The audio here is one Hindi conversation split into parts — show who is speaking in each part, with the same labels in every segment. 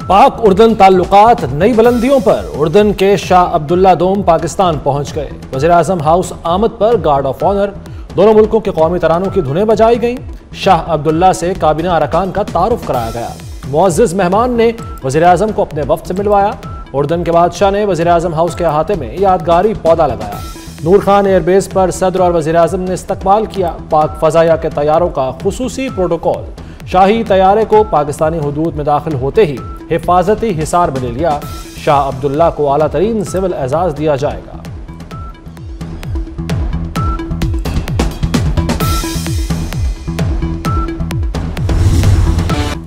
Speaker 1: पाक उर्दन ताल्लुकात नई बुलंदियों पर। उर्दन के शाह अब्दुल्ला दोम पाकिस्तान पहुंच गए। वज़ीर-ए-आज़म हाउस आमद पर गार्ड ऑफ ऑनर। दोनों मुल्कों के कौमी तरानों की धुनें बजाई गईं। शाह अब्दुल्ला से काबीना अरकान का तारुफ कराया गया। मुअज़्ज़िज़ मेहमान ने वज़ीर-ए-आज़म को अपने वफ़द से मिलवाया। उर्दन के बादशाह ने वज़ीर-ए-आज़म हाउस के अहाते में यादगारी पौधा लगाया। नूर खान एयरबेस पर सदर और वज़ीर-ए-आज़म ने इस्तकबाल किया। पाक फ़ज़ाया के तैयारों का खुसूसी प्रोटोकॉल। शाही तैयारे को पाकिस्तानी हुदूद में दाखिल होते ही हिफाजती हिसार में ले लिया। शाह अब्दुल्ला को आला तरीन सिविल एजाज दिया जाएगा।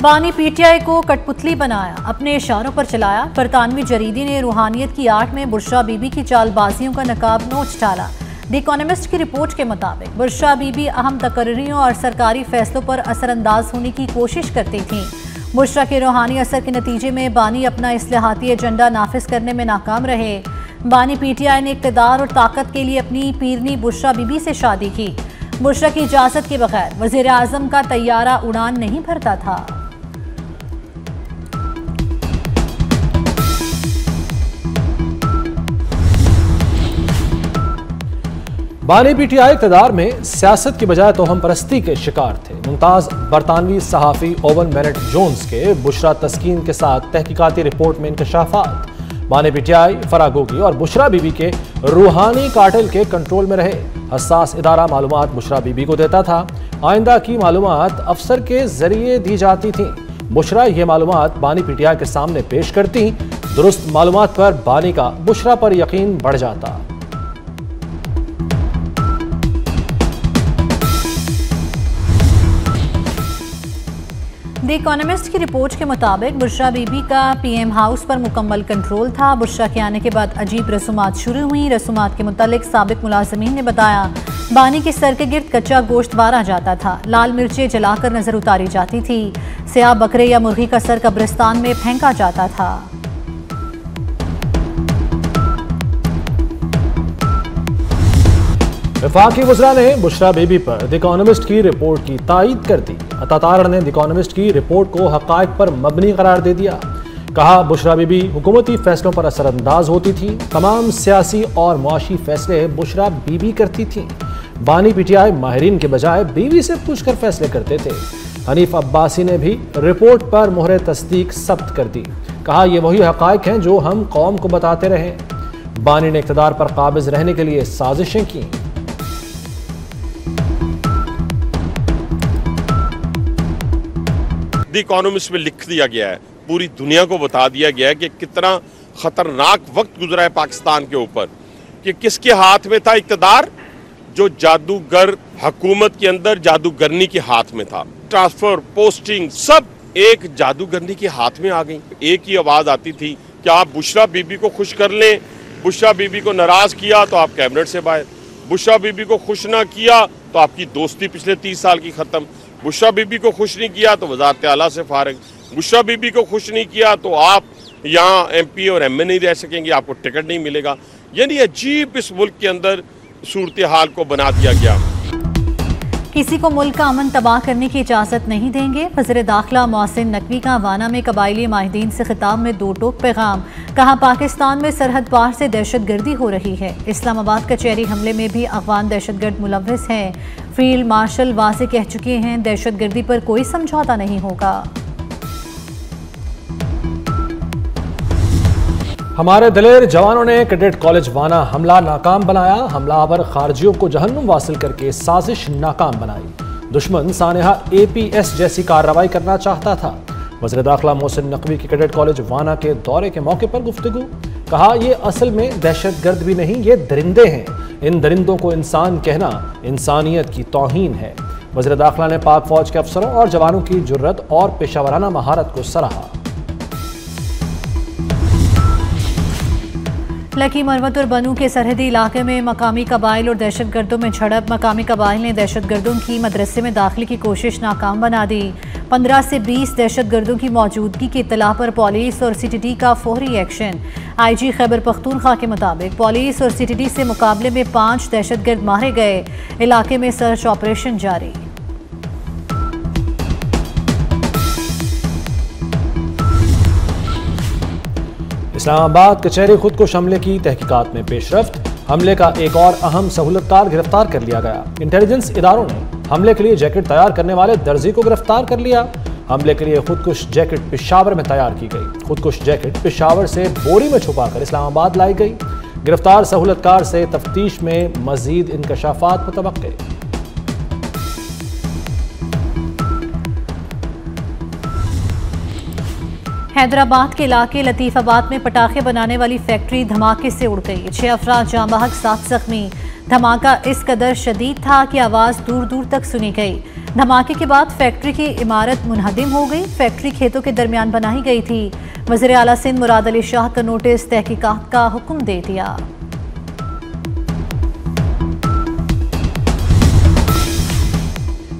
Speaker 2: बानी पीटीआई को कठपुतली बनाया, अपने इशारों पर चलाया। बरतानवी जरीदे ने रूहानियत की आड़ में बुशरा बीबी की चालबाजियों का नकाब नोच डाला। द इकोनॉमिस्ट की रिपोर्ट के मुताबिक बुशरा बीबी अहम तकर्रियों और सरकारी फैसलों पर असरअंदाज होने की कोशिश करती थीं। बुशरा के रूहानी असर के नतीजे में बानी अपना इस्लाहाती एजेंडा नाफिज करने में नाकाम रहे। बानी पीटीआई ने इक़्तिदार और ताकत के लिए अपनी पीरनी बुशरा बीबी से शादी की। बुशरा की इजाज़त के बगैर वज़ीर आज़म का तैयारा उड़ान नहीं भरता था।
Speaker 1: बानी पीटीआई इक़्तिदार में सियासत की बजाय तोहम परस्ती के शिकार थे। मुमताज़ बरतानवी सहाफ़ी ओवन बेनेट जोन्स के बुशरा तस्कीन के साथ तहकीकाती रिपोर्ट में इंकशाफात। बानी पीटीआई, फरागोगी और बुशरा बीबी के रूहानी कार्टेल के कंट्रोल में रहे। हसास इदारा मालूमात बुशरा बीबी को देता था। आइंदा की मालूमात अफसर के जरिए दी जाती थी। बुशरा ये मालूमात बानी पीटीआई के सामने पेश करती। दुरुस्त मालूमात पर बानी का बुशरा पर यकीन बढ़ जाता।
Speaker 2: द इकोनॉमिस्ट की रिपोर्ट के मुताबिक बुशरा बीबी का पीएम हाउस पर मुकम्मल कंट्रोल था। बुशरा के आने के बाद अजीब रसूमात शुरू हुई। रसूमात के मुतालिक साबिक मुलाजिमीन ने बताया, बानी के सर के गिर्द कच्चा गोश्त वारा जाता था, लाल मिर्चें जलाकर नजर उतारी जाती थी, स्याह बकरे या मुर्गी का सर कब्रिस्तान में फेंका जाता था।
Speaker 1: वफाकी वज़रा ने बुशरा बीबी पर द इकोनॉमिस्ट की रिपोर्ट की तायीद कर दी। अतातार ने द इकोनॉमिस्ट की रिपोर्ट को हक़ाइक़ पर मबनी करार दे दिया। कहा, बुशरा बीबी हुकूमती फैसलों पर असरअंदाज होती थी। तमाम सियासी और मुआशी फैसले बुशरा बीबी करती थी। बानी पीटीआई माहिरीन के बजाय बीवी से पूछकर फैसले करते थे। हनीफ अब्बासी ने भी रिपोर्ट पर मोहर तस्दीक सब्त कर दी। कहा, यह वही हक़ाइक़ हैं जो हम कौम को बताते रहे। बानी ने इक़्तिदार पर काबिज रहने के लिए साजिशें की।
Speaker 3: द इकोनॉमिस्ट में लिख दिया गया है, पूरी दुनिया को बता दिया गया है कि कितना खतरनाक वक्त गुजरा है पाकिस्तान के ऊपर, कि किसके हाथ में था इक़्तिदार, जो जादूगर हुकूमत के अंदर जादूगरनी के हाथ में था। ट्रांसफर, पोस्टिंग सब एक जादूगरनी के हाथ में आ गई। एक ही आवाज आती थी कि आप बुशरा बीबी को खुश कर लें, बुशरा बीबी को नाराज किया तो आप कैबिनेट से बाहर, बुशरा बीबी को खुश ना किया तो आपकी दोस्ती पिछले 30 साल की खत्म, बुशरा बीबी को खुश नहीं किया तो वज़ारत आला से फारिग, बुशरा बीबी को खुश नहीं किया तो आप यहाँ MP और MA नहीं रह सकेंगे, आपको टिकट नहीं मिलेगा। यानी अजीब इस मुल्क के अंदर सूरत हाल को बना दिया गया।
Speaker 2: किसी को मुल्क का अमन तबाह करने की इजाज़त नहीं देंगे। वज़ीर दाखिला मोहसिन नकवी का वाना में कबायली माहिदीन से खिताब में दो टोक पैगाम। कहा, पाकिस्तान में सरहद पार से दहशत गर्दी हो रही है। इस्लामाबाद कचहरी हमले में भी अफगान दहशत गर्द मुलव्वस हैं। फील्ड मार्शल वाज़े कह चुके हैं, दहशत गर्दी पर कोई समझौता नहीं होगा।
Speaker 1: हमारे दिलेर जवानों ने कैडेट कॉलेज वाना हमला नाकाम बनाया। हमलावर खारजियों को जहन्नुम वासिल करके साजिश नाकाम बनाई। दुश्मन सानेहा APS जैसी कार्रवाई करना चाहता था। वज़ीर दाखिला मोहसिन नकवी की कैडेट कॉलेज वाना के दौरे के मौके पर गुफ्तगू। कहा, यह असल में दहशत गर्द भी नहीं, ये दरिंदे हैं। इन दरिंदों को इंसान कहना इंसानियत की तौहीन है। वज़ीर दाखिला ने पाक फौज के अफसरों और जवानों की जुर्रत और पेशावराना महारत को सराहा।
Speaker 2: लकी मरवत और बनू के सरहदी इलाके में मकामी कबाइल और दहशत गर्दों में झड़प। मकामी कबाइल ने दहशत गर्दों की मदरसे में दाखिले की कोशिश नाकाम बना दी। 15 से 20 दहशत गर्दों की मौजूदगी की इत्तला पर पुलिस और CTD का फौरी एक्शन। IG खैबर पख्तूनख्वा के मुताबिक पुलिस और CTD से मुकाबले में 5 दहशत गर्द मारे गए। इलाके में सर्च ऑपरेशन जारी।
Speaker 1: इस्लामाबाद कचहरी खुदकुश हमले की तहकीकात में पेशरफ्त, हमले का एक और अहम सहूलतकार गिरफ्तार कर लिया गया। इंटेलिजेंस इदारों ने हमले के लिए जैकेट तैयार करने वाले दर्जी को गिरफ्तार कर लिया। हमले के लिए खुदकुश जैकेट पेशावर में तैयार की गई। खुदकुश जैकेट पेशावर से बोरी में छुपाकर इस्लामाबाद लाई गई। गिरफ्तार सहूलतकार से तफ्तीश में मजीद इंकशाफात मुतवक्के।
Speaker 2: हैदराबाद के इलाके लतीफाबाद में पटाखे बनाने वाली फैक्ट्री धमाके से उड़ गई। 6 अफराद जाँ बहक, 7 जख्मी। धमाका इस कदर शदीद था कि आवाज़ दूर दूर तक सुनी गई। धमाके के बाद फैक्ट्री की इमारत मुनहदिम हो गई। फैक्ट्री खेतों के दरमियान बनाई गई थी। वज़ीर आला सिंध मुराद अली शाह का नोटिस तहकीकात का हुक्म दे दिया।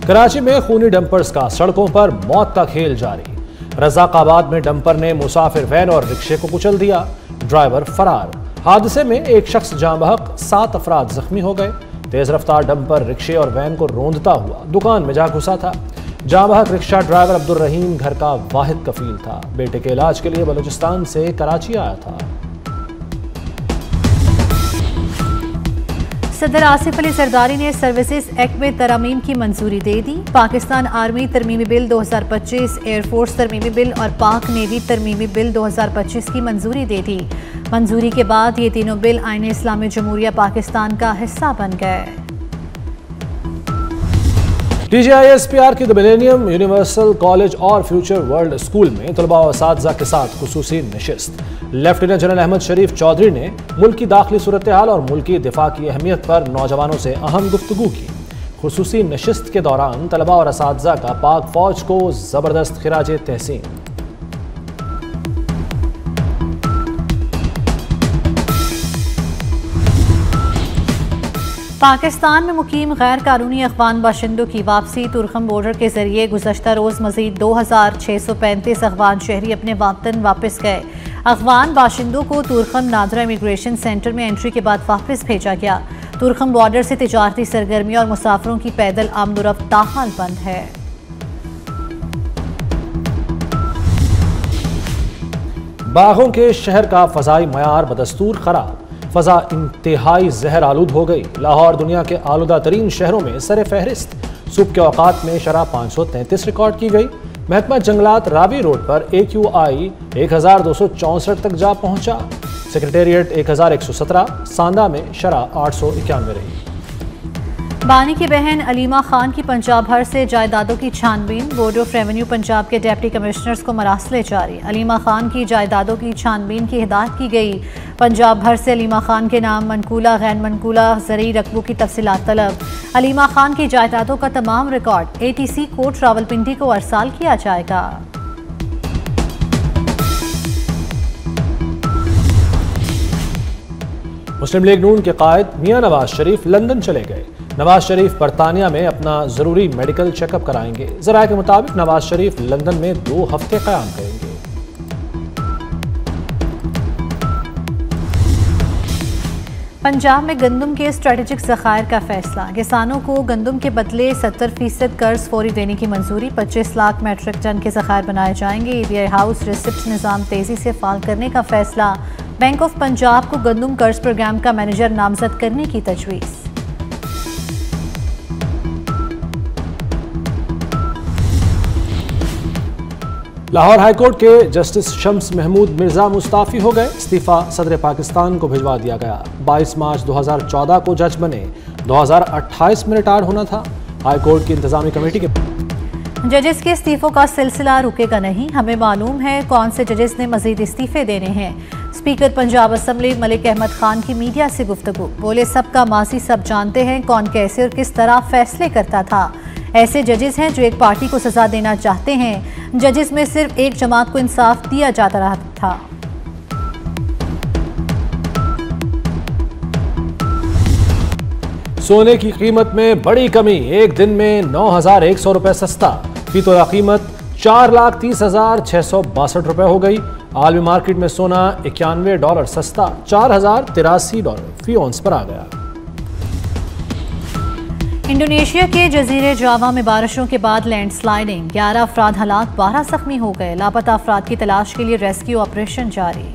Speaker 1: कराची में खूनी डंपर्स का सड़कों पर मौत का खेल जारी। रज़ाकाबाद में डंपर ने मुसाफिर वैन और रिक्शे को कुचल दिया। ड्राइवर फरार। हादसे में एक शख्स जाँ बहक, 7 अफराद जख्मी हो गए। तेज रफ्तार डंपर रिक्शे और वैन को रोंदता हुआ दुकान में जा घुसा था। जाँ बहक रिक्शा ड्राइवर अब्दुल रहीम घर का वाहिद कफील था। बेटे के इलाज के लिए बलूचिस्तान से कराची आया था।
Speaker 2: सदर आसिफ अली जरदारी ने सर्विसेज एक्ट में तरमीम की मंजूरी दे दी। पाकिस्तान आर्मी तरमीमी बिल 2025, एयरफोर्स तरमीमी बिल और पाक नेवी तरमीमी बिल 2025 की मंजूरी दे दी। मंजूरी के बाद ये तीनों बिल आईन इस्लामी जमहूरिया पाकिस्तान का हिस्सा बन गए।
Speaker 1: TGISPR की द मिलेनियम यूनिवर्सल कॉलेज और फ्यूचर वर्ल्ड स्कूल में तलबा और असातिज़ा के साथ खुसूसी नशिस्त। लेफ्टिनेंट जनरल अहमद शरीफ चौधरी ने मुल्क की दाखिली सूरत हाल और मुल्की दिफा की अहमियत पर नौजवानों से अहम गुफ्तगू की। खुसूसी नशिस्त के दौरान तलबा और असातिज़ा का पाक फौज को ज़बरदस्त खिराज तहसीन।
Speaker 2: पाकिस्तान में मुकीम गैर कानूनी अफगान बाशिंदों की वापसी। तुरखम बॉर्डर के जरिए गुज़श्ता रोज़ मजीद 2635 अफगान शहरी अपने वतन वापस गए। अफगान बाशिंदों को तुरखम नादरा इमिग्रेशन सेंटर में एंट्री के बाद वापस भेजा गया। तुरखम बॉर्डर से तिजारती सरगर्मी और मुसाफिरों की पैदल आमदोरफ्त ताहाल बंद है।
Speaker 1: बागों के शहर का फ़ज़ाई मयार बदस्तूर खराब। फ़ज़ा इंतहाई जहर आलूद हो गई। लाहौर दुनिया के आलूदा तरीन शहरों में सर फहरिस्त। सुबह के औकात में शरह 533 रिकॉर्ड की गई। महकमा जंगलात रावी रोड पर AQI 1264 तक जा पहुंचा। सेक्रेटेरिएट 1117। सांदा में शरह 891 रही।
Speaker 2: बानी की बहन अलीमा खान की पंजाब भर से जायदादों की छानबीन। बोर्ड ऑफ रेवेन्यू पंजाब के डिप्टी कमिश्नर्स को मरासले जारी। अलीमा खान की जायदादों की छानबीन की हिदायत की गई। पंजाब भर से अलीमा खान के नाम मनकूला गैर मनकूला ज़रूरी रकबों की तफसीलात तलब। अलीमा खान की जायदादों का तमाम रिकॉर्ड ATC कोर्ट रावलपिंडी को अरसाल किया जाएगा।
Speaker 1: मुस्लिम लीग नून के कायद मियां नवाज शरीफ लंदन चले गए। नवाज शरीफ बरतानिया में अपना जरूरी मेडिकल चेकअप कराएंगे। ज़राए के मुताबिक नवाज शरीफ लंदन में 2 हफ्ते क़याम करेंगे।
Speaker 2: पंजाब में गंदम के स्ट्रेटेजिक ज़खायर का फैसला। किसानों को गंदम के बदले 70% कर्ज फौरी देने की मंजूरी। 25 लाख मैट्रिक टन के ज़खायर बनाए जाएंगे। EBI हाउस रिसिप्ट निज़ाम तेज़ी से फाल करने का फैसला। बैंक ऑफ पंजाब को गंदम कर्ज प्रोग्राम का मैनेजर नामजद करने की तजवीज़।
Speaker 1: लाहौर हाईकोर्ट के जस्टिस शम्स महमूद मिर्जा मुस्ताफी हो गए। इस्तीफा सदर पाकिस्तान को भिजवा दिया गया। 22 मार्च 2014 को जज बने। 2028 में रिटायर होना था। हाईकोर्ट की इंतजामी कमेटी के
Speaker 2: जजेस के इस्तीफों का सिलसिला रुकेगा नहीं। हमें मालूम है कौन से जजेस ने मजीद इस्तीफे देने हैं। स्पीकर पंजाब असम्बली मलिक अहमद खान की मीडिया से गुफ्तगू। बोले सबका माजी सब जानते हैं कौन कैसे और किस तरह फैसले करता था। ऐसे जजेस हैं जो एक पार्टी को सजा देना चाहते हैं। जजेस में सिर्फ एक जमात को इंसाफ दिया जाता रहा था।
Speaker 1: सोने की कीमत में बड़ी कमी। एक दिन में 9,100 रुपए सस्ता। फी तोला कीमत 4,30,662 रुपए हो गई। आलमी मार्केट में सोना $91 सस्ता $4,083 फी औंस पर आ गया।
Speaker 2: इंडोनेशिया के जजीरे जावा में बारिशों के बाद लैंडस्लाइडिंग। 11 अफराद हलाक, 12 जख्मी हो गए। लापता अफराद की तलाश के लिए रेस्क्यू ऑपरेशन जारी।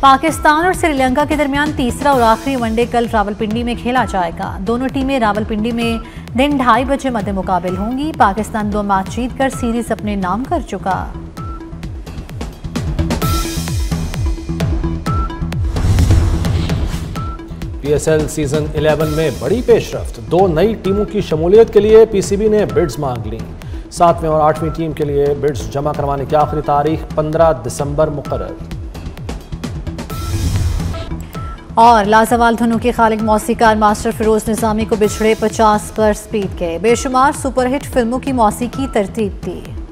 Speaker 2: पाकिस्तान और श्रीलंका के दरमियान तीसरा और आखिरी वनडे कल रावलपिंडी में खेला जाएगा। दोनों टीमें रावलपिंडी में दिन 2:30 बजे मध्य मुकाबिल होंगी। पाकिस्तान 2 मैच जीतकर सीरीज अपने नाम कर चुका।
Speaker 1: PSL सीजन 11 में बड़ी पेशरफ्त, 2 नई टीमों की शमूलियत के लिए PCB ने बिड्स मांग ली। 7वीं और 8वीं टीम के लिए बिड्स जमा करवाने की आखिरी तारीख 15 दिसंबर मुकर्रर।
Speaker 2: और लाजवाल धुनों के खालिक मौसीकार मास्टर फिरोज निजामी को बिछड़े 50 पर स्पीड के बेशुमार सुपरहिट फिल्मों की मौसीकी तरतीब दी।